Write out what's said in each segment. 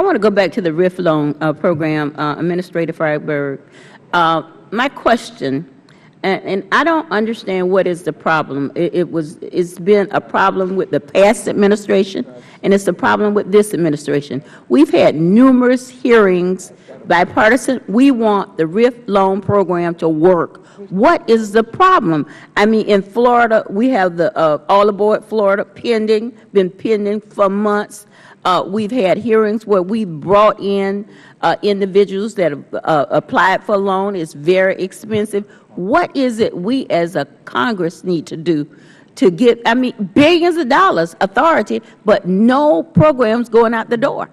want to go back to the RIF loan program, Administrator Freiberg. My question, and I don't understand what is the problem. It's been a problem with the past administration, and it's a problem with this administration. We've had numerous hearings, bipartisan. We want the RIF loan program to work. What is the problem? I mean, in Florida, we have the All Aboard Florida been pending for months. We've had hearings where we brought in individuals that have applied for a loan. It's very expensive. What is it we as a Congress need to do to get, I mean, billions of dollars authority, but no programs going out the door?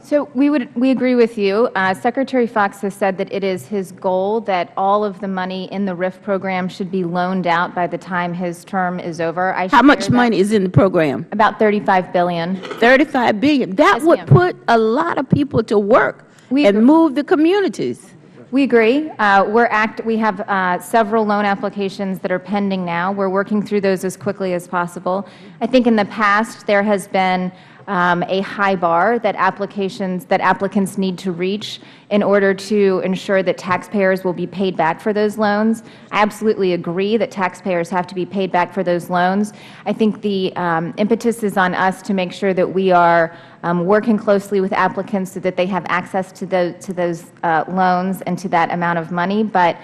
So we agree with you. Secretary Fox has said that it is his goal that all of the money in the RIF program should be loaned out by the time his term is over. How much money is in the program? About $35 billion. $35 billion. That would put a lot of people to work and move the communities. We agree. We have several loan applications that are pending now. We're working through those as quickly as possible. I think in the past there has been a high bar that applicants need to reach in order to ensure that taxpayers will be paid back for those loans. I absolutely agree that taxpayers have to be paid back for those loans. I think the impetus is on us to make sure that we are working closely with applicants so that they have access to those loans and to that amount of money, but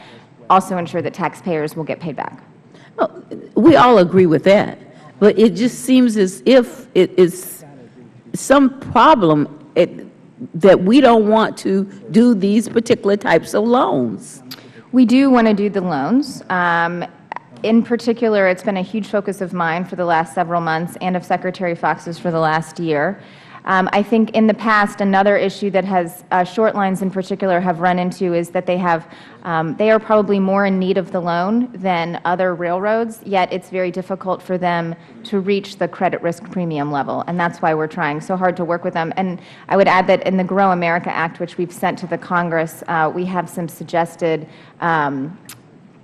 also ensure that taxpayers will get paid back. Well, we all agree with that, but it just seems as if it is some problem that we don't want to do these particular types of loans. We do want to do the loans. In particular, it's been a huge focus of mine for the last several months and of Secretary Fox's for the last year. I think in the past, another issue that has short lines in particular have run into is that they are probably more in need of the loan than other railroads, yet it's very difficult for them to reach the credit risk premium level, and that's why we're trying so hard to work with them. And I would add that in the Grow America Act, which we've sent to the Congress, we have some suggested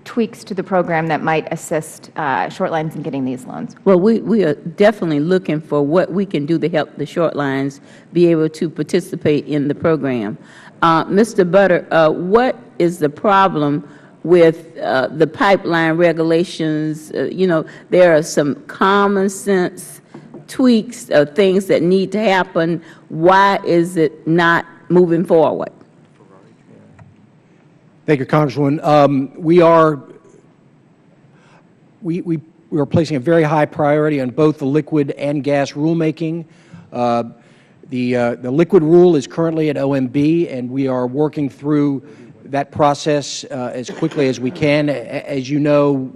tweaks to the program that might assist short lines in getting these loans. Well, we are definitely looking for what we can do to help the short lines be able to participate in the program. Mr. Butter, what is the problem with the pipeline regulations? You know, there are some common sense tweaks of things that need to happen. Why is it not moving forward? Thank you, Congresswoman. We are placing a very high priority on both the liquid and gas rulemaking. The liquid rule is currently at OMB, and we are working through that process as quickly as we can. As you know,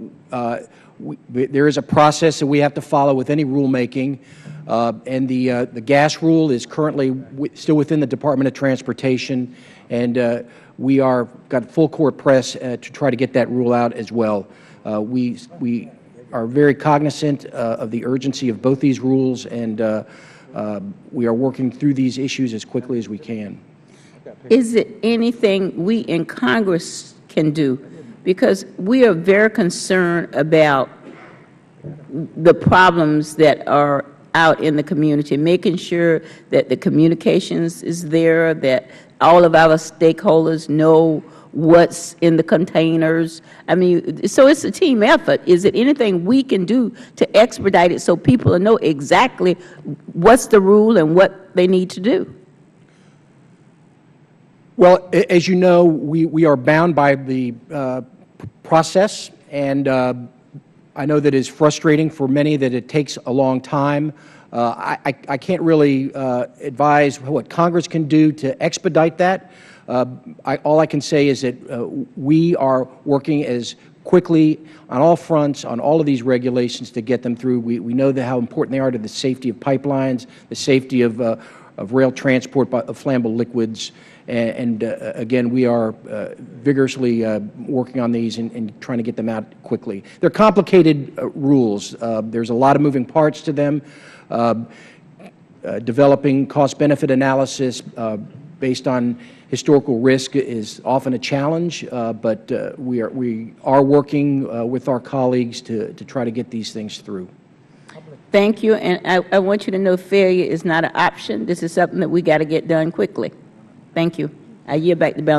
there is a process that we have to follow with any rulemaking, and the gas rule is currently still within the Department of Transportation, and we are got full court press to try to get that rule out as well. We are very cognizant of the urgency of both these rules, and we are working through these issues as quickly as we can. Is it anything we in Congress can do? Because we are very concerned about the problems that are out in the community, making sure that the communications is there, that all of our stakeholders know what's in the containers. I mean, so it's a team effort. Is it anything we can do to expedite it so people know exactly what's the rule and what they need to do? Well, as you know, we are bound by the process, and I know that it's frustrating for many that it takes a long time. I can't really advise what Congress can do to expedite that. All I can say is that we are working as quickly on all fronts, on all of these regulations to get them through. We know how important they are to the safety of pipelines, the safety of rail transport of flammable liquids, and again, we are vigorously working on these and trying to get them out quickly. They're complicated rules. There's a lot of moving parts to them. Developing cost-benefit analysis based on historical risk is often a challenge, but we are working with our colleagues to try to get these things through. Thank you, and I want you to know failure is not an option. This is something that we got to get done quickly. Thank you. I yield back the balance